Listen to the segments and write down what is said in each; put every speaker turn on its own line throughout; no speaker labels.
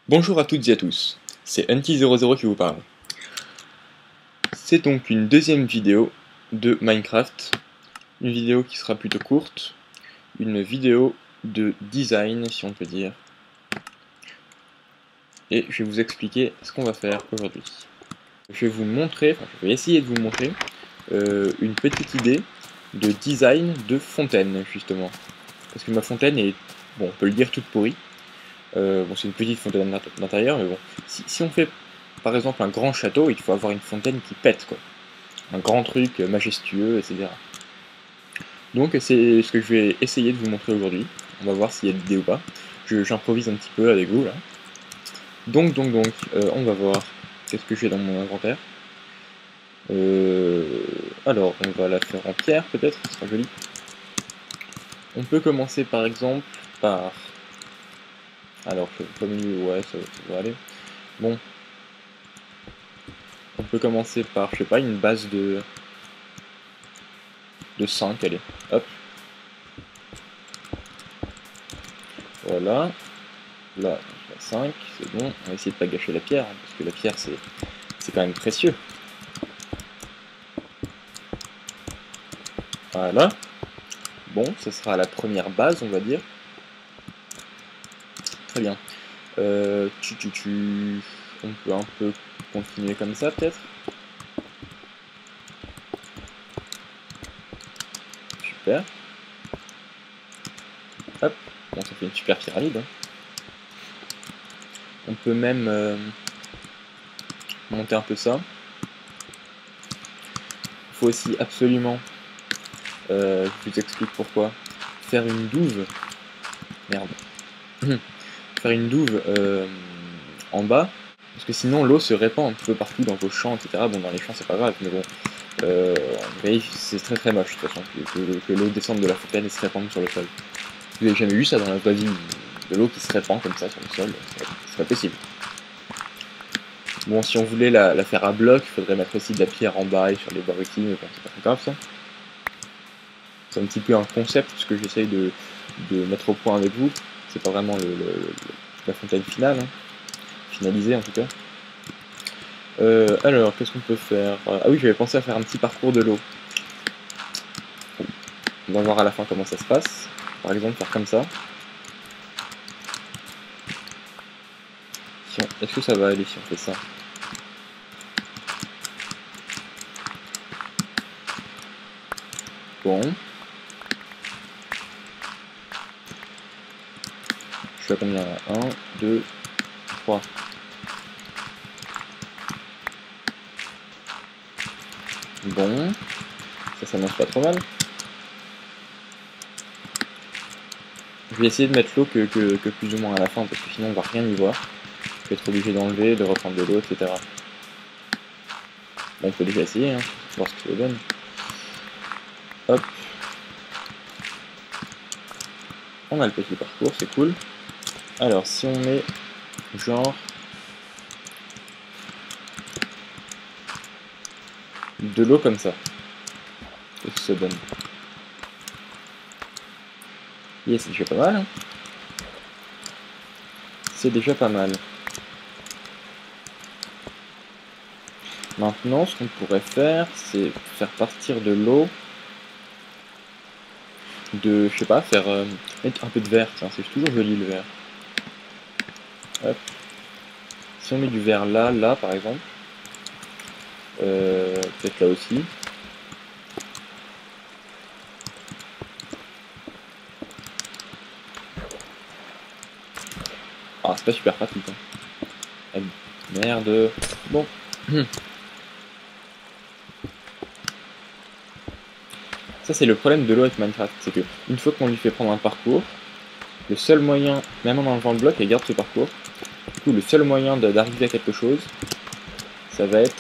Bonjour à toutes et à tous, c'est Unti00 qui vous parle. C'est donc une deuxième vidéo de Minecraft, une vidéo qui sera plutôt courte, une vidéo de design si on peut dire. Et je vais vous expliquer ce qu'on va faire aujourd'hui. Je vais vous montrer, enfin je vais essayer de vous montrer une petite idée de design de fontaine justement. Parce que ma fontaine est, bon on peut le dire, toute pourrie. Bon, c'est une petite fontaine d'intérieur, mais bon. Si on fait par exemple un grand château, il faut avoir une fontaine qui pète, quoi. Un grand truc majestueux, etc. Donc c'est ce que je vais essayer de vous montrer aujourd'hui. On va voir s'il y a l'idée ou pas. J'improvise un petit peu avec vous là. Donc, on va voir qu'est-ce que j'ai dans mon inventaire. Alors, on va la faire en pierre peut-être, ce sera joli. On peut commencer par exemple par... Alors, comme ouais, ça va aller. Bon, on peut commencer par, je sais pas, une base de 5, allez, hop. Voilà. Là, 5, c'est bon. On va essayer de pas gâcher la pierre, hein, parce que la pierre, c'est quand même précieux. Voilà. Bon, ce sera la première base, on va dire. Très bien. On peut un peu continuer comme ça, peut-être. Super. Hop. Bon, ça fait une super pyramide. Hein. On peut même monter un peu ça. Il faut aussi absolument, je vous explique pourquoi, faire une douve. Merde. Faire une douve en bas, parce que sinon l'eau se répand un peu partout dans vos champs, etc. Bon, dans les champs c'est pas grave, mais bon, c'est très moche de toute façon, que l'eau descende de la fontaine et se répande sur le sol. Vous avez jamais vu ça dans la vraie vie, de l'eau qui se répand comme ça sur le sol, c'est pas possible. Bon, si on voulait la faire à bloc, il faudrait mettre aussi de la pierre en bas et sur les bords aussi, mais bon, c'est pas très grave ça. C'est un petit peu un concept, ce que j'essaye de mettre au point avec vous. C'est pas vraiment la fontaine finale, hein. Finalisée en tout cas. Alors, qu'est-ce qu'on peut faire? Ah oui, j'avais pensé à faire un petit parcours de l'eau. On va voir à la fin comment ça se passe. Par exemple, faire comme ça. Est-ce que ça va aller si on fait ça? Bon. Je suis à combien là? 1, 2, 3. Bon. Ça s'annonce pas trop mal. Je vais essayer de mettre l'eau que plus ou moins à la fin, parce que sinon on va rien y voir. Je vais être obligé d'enlever, de reprendre de l'eau, etc. Bon, on peut déjà essayer, hein, voir ce que ça donne. Hop. On a le petit parcours, c'est cool. Alors, si on met genre de l'eau comme ça, qu'est-ce que ça donne? Yeah, c'est déjà pas mal. Hein, c'est déjà pas mal. Maintenant, ce qu'on pourrait faire, c'est faire partir de l'eau, je sais pas, mettre un peu de verre, tiens, c'est toujours joli le verre. Hop. Si on met du verre là par exemple, peut-être là aussi. Ah, c'est pas super pratique. Hein. Ah, merde. Bon. Ça, c'est le problème de l'eau avec Minecraft, c'est que une fois qu'on lui fait prendre un parcours, le seul moyen, même en enlevant le bloc, elle garde ce parcours. Du coup, le seul moyen d'arriver à quelque chose, ça va être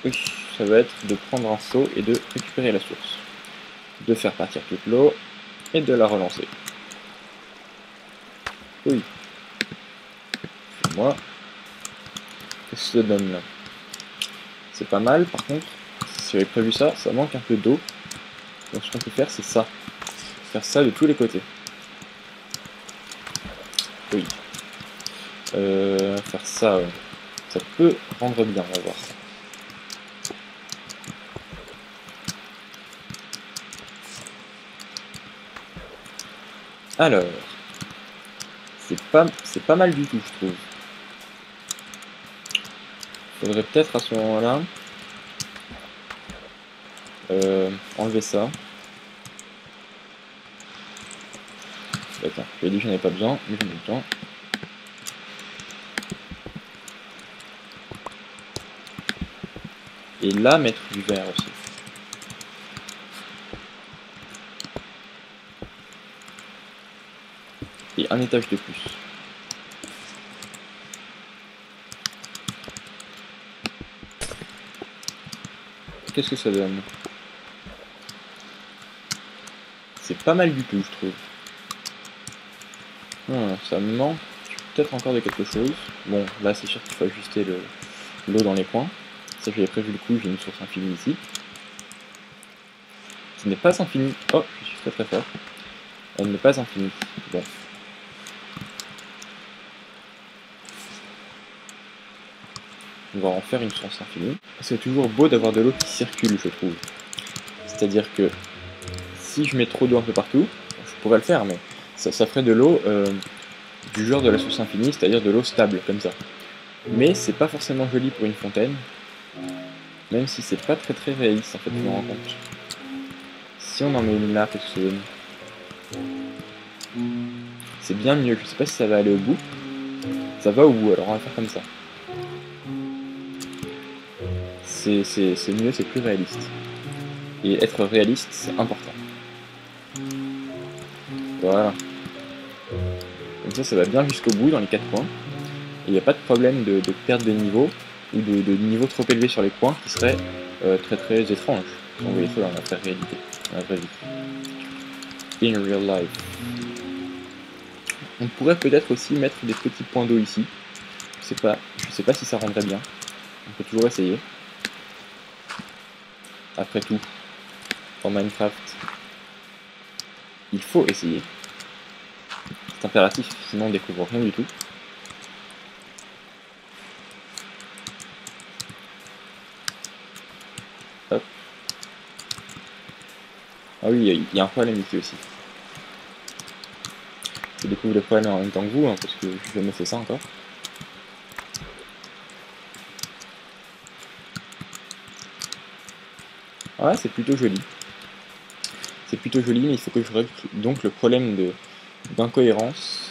de prendre un seau et de récupérer la source, de faire partir toute l'eau et de la relancer. Oui. Moi, qu'est-ce que ça donne là? C'est pas mal, par contre, si j'avais prévu ça, ça manque un peu d'eau. Donc ce qu'on peut faire, c'est ça. Faire ça de tous les côtés. Oui. faire ça, ça peut rendre bien, on va voir. Alors, c'est pas mal du tout, je trouve. Faudrait peut-être à ce moment-là enlever ça. Attends, je dit que j'en ai pas besoin, mais j'en ai besoin. Et là, mettre du vert aussi. Et un étage de plus. Qu'est-ce que ça donne? C'est pas mal du tout, je trouve. Ça me manque peut-être encore de quelque chose. Bon, là c'est sûr qu'il faut ajuster l'eau dans les coins. Ça j'avais prévu le coup, j'ai une source infinie ici. Qui n'est pas infinie. Oh, je suis très très fort. Elle n'est pas infinie. Bon. On va en faire une source infinie. C'est toujours beau d'avoir de l'eau qui circule, je trouve. C'est-à-dire que si je mets trop d'eau un peu partout, je pourrais le faire, mais ça ferait de l'eau du genre de la source infinie, c'est-à-dire de l'eau stable, comme ça. Mais c'est pas forcément joli pour une fontaine, même si c'est pas très très réaliste en fait, je me rends compte. Si on en met une là, qu'est-ce que ça donne? C'est bien mieux, je sais pas si ça va aller au bout. Ça va au bout, alors on va faire comme ça. C'est mieux, c'est plus réaliste. Et être réaliste, c'est important. Voilà. Comme ça va bien jusqu'au bout dans les 4 coins. Et il n'y a pas de problème de perte de niveau, ou de niveau trop élevé sur les coins qui serait très très étrange. On voit les choses dans la vraie réalité, dans la vraie vie. In real life. On pourrait peut-être aussi mettre des petits points d'eau ici. Je sais pas si ça rendrait bien. On peut toujours essayer. Après tout, en Minecraft, il faut essayer. C'est impératif, sinon on découvre rien du tout. Hop. Ah oui, il y a un problème ici aussi. Je découvre le problème en même temps que vous, hein, parce que je jamais fait ça encore. Ouais, c'est plutôt joli. C'est plutôt joli, mais il faut que je règle donc le problème d'incohérence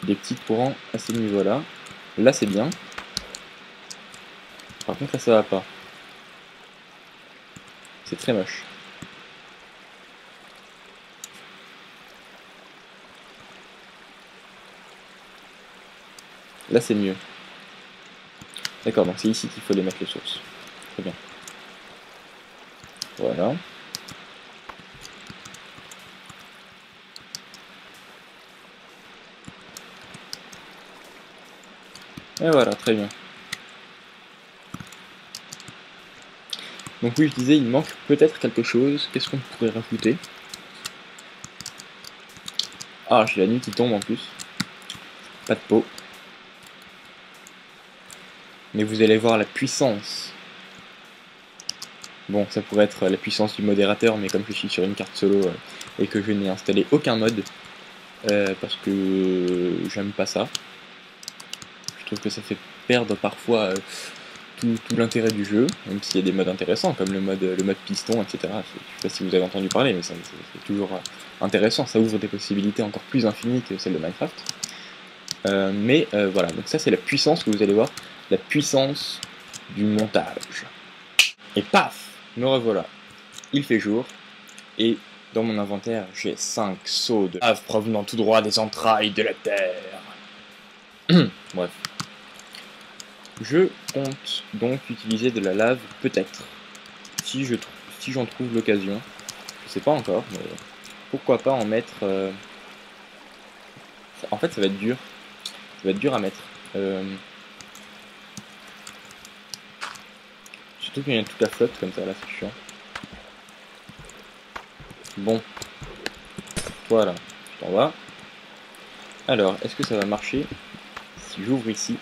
des petits courants à ces niveaux-là. Là, c'est bien. Par contre, là, ça va pas. C'est très moche. Là, c'est mieux. D'accord, donc c'est ici qu'il faut les mettre les sources. Très bien. Voilà. Et voilà, très bien. Donc oui, je disais, il manque peut-être quelque chose. Qu'est-ce qu'on pourrait rajouter? Ah, j'ai la nuit qui tombe en plus. Pas de peau. Mais vous allez voir la puissance. Bon, ça pourrait être la puissance du modérateur, mais comme je suis sur une carte solo et que je n'ai installé aucun mode, parce que j'aime pas ça. Je trouve que ça fait perdre parfois tout l'intérêt du jeu, même s'il y a des modes intéressants, comme le mode piston, etc. Je sais pas si vous avez entendu parler, mais c'est toujours intéressant, ça ouvre des possibilités encore plus infinies que celles de Minecraft. Voilà, donc ça c'est la puissance que vous allez voir, la puissance du montage. Et paf, me revoilà. Il fait jour, et dans mon inventaire, j'ai 5 seaux de lave provenant tout droit des entrailles de la terre. Bref. Je compte donc utiliser de la lave, peut-être, si j'en trouve l'occasion. Je sais pas encore, mais pourquoi pas en mettre... En fait, ça va être dur. Ça va être dur à mettre. Surtout qu'il y a toute la flotte comme ça, là, c'est chiant. Bon. Voilà, je t'en vas. Alors, est-ce que ça va marcher si j'ouvre ici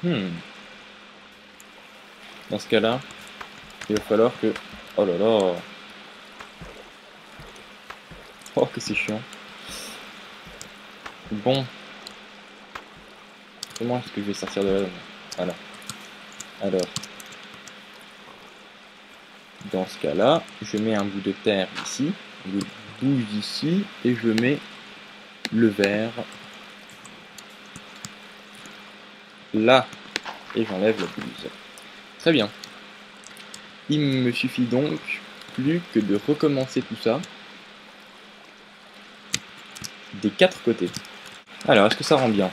Dans ce cas-là, il va falloir que... Oh là là. Oh, que c'est chiant. Bon. Comment est-ce que je vais sortir de là? Voilà. Alors. Dans ce cas-là, je mets un bout de terre ici, un bout de bouge ici, et je mets le verre là. Et j'enlève la pelouse. Très bien. Il me suffit donc plus que de recommencer tout ça des 4 côtés. Alors, est-ce que ça rend bien?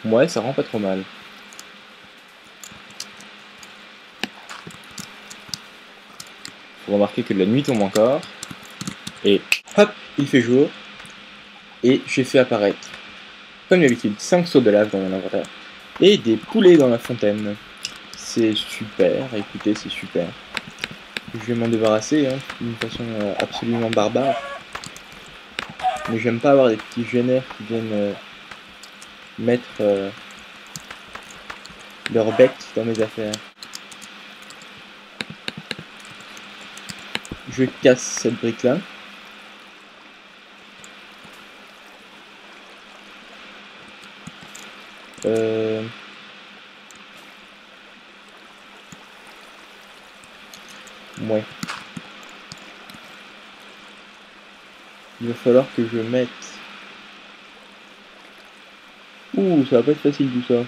Ouais, ça rend pas trop mal. Faut remarquer que de la nuit tombe encore. Et hop, il fait jour. Et j'ai fait apparaître, comme d'habitude, 5 seaux de lave dans mon inventaire. Et des poulets dans la fontaine. C'est super, écoutez, c'est super. Je vais m'en débarrasser, hein, d'une façon absolument barbare. Mais j'aime pas avoir des petits génères qui viennent mettre leur bec dans mes affaires. Je casse cette brique là. Ouais. Il va falloir que je mette... Ouh, ça va pas être facile tout ça.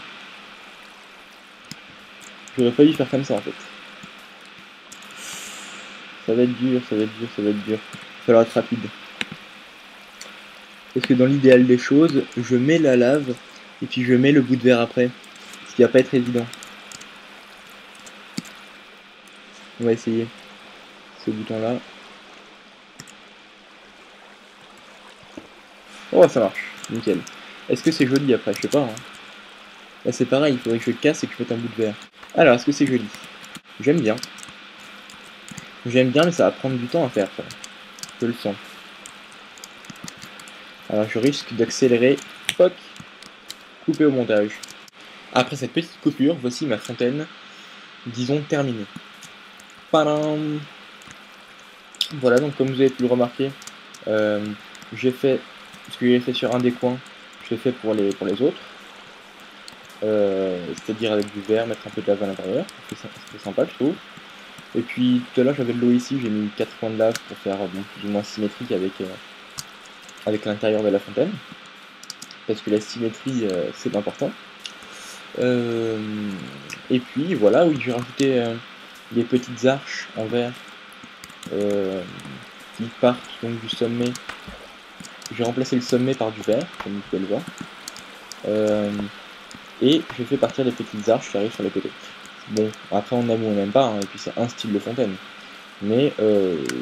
J'aurais failli faire comme ça en fait. Ça va être dur, ça va être dur, ça va être dur. Il va falloir être rapide. Parce que dans l'idéal des choses, je mets la lave et puis je mets le bout de verre après. Ce qui va pas être évident. On va essayer. Ce bouton là. Oh, ça marche. Nickel. Est-ce que c'est joli après? Je sais pas. Hein. Là c'est pareil, il faudrait que je casse et que je mette un bout de verre. Alors, est-ce que c'est joli? J'aime bien. J'aime bien, mais ça va prendre du temps à faire ça. Je le sens. Alors je risque d'accélérer. Fuck. Couper au montage. Après cette petite coupure, voici ma fontaine, disons, terminée. Padam. Voilà, donc comme vous avez pu le remarquer, j'ai fait ce que j'ai fait sur un des coins, je l'ai fait pour les autres. C'est-à-dire avec du verre, mettre un peu de lave à l'intérieur, c'est sympa je trouve. Et puis tout à l'heure j'avais de l'eau ici, j'ai mis 4 points de lave pour faire bon, plus ou moins symétrique avec l'intérieur de la fontaine. Parce que la symétrie c'est important. Et puis voilà, oui, j'ai rajouté des petites arches en verre qui partent donc du sommet. J'ai remplacé le sommet par du verre, comme vous pouvez le voir. Et j'ai fait partir des petites arches qui arrivent sur les côtés. Bon, après on aime ou on n'aime pas, hein, et puis c'est un style de fontaine. Mais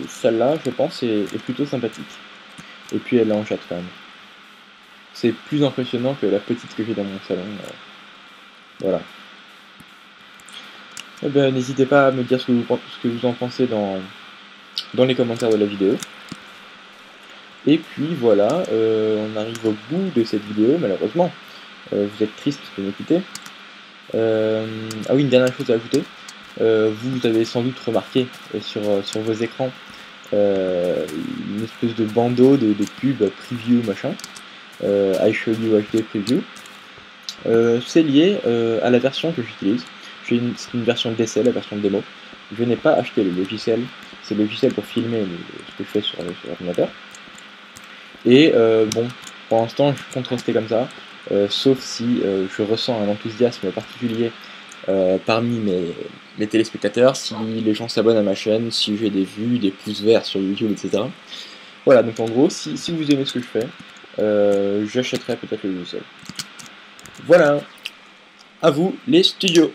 celle-là, je pense, est plutôt sympathique. Et puis elle est en chatte quand même. C'est plus impressionnant que la petite que j'ai dans mon salon. Voilà. Eh ben, n'hésitez pas à me dire ce que vous en pensez dans les commentaires de la vidéo. Et puis voilà, on arrive au bout de cette vidéo, malheureusement. Vous êtes triste de m'écouter. Ah oui, une dernière chose à ajouter. Vous avez sans doute remarqué sur vos écrans une espèce de bandeau de pub preview machin. I show you HD preview. C'est lié à la version que j'utilise. C'est une version d'essai, la version de démo. Je n'ai pas acheté le logiciel. C'est le logiciel pour filmer ce que je fais sur l'ordinateur. Et bon, pour l'instant, je compte rester comme ça. Sauf si je ressens un enthousiasme particulier parmi mes téléspectateurs, si les gens s'abonnent à ma chaîne, si j'ai des vues, des pouces verts sur YouTube, etc. Voilà, donc en gros, si vous aimez ce que je fais, j'achèterai peut-être le logiciel. Voilà, à vous les studios.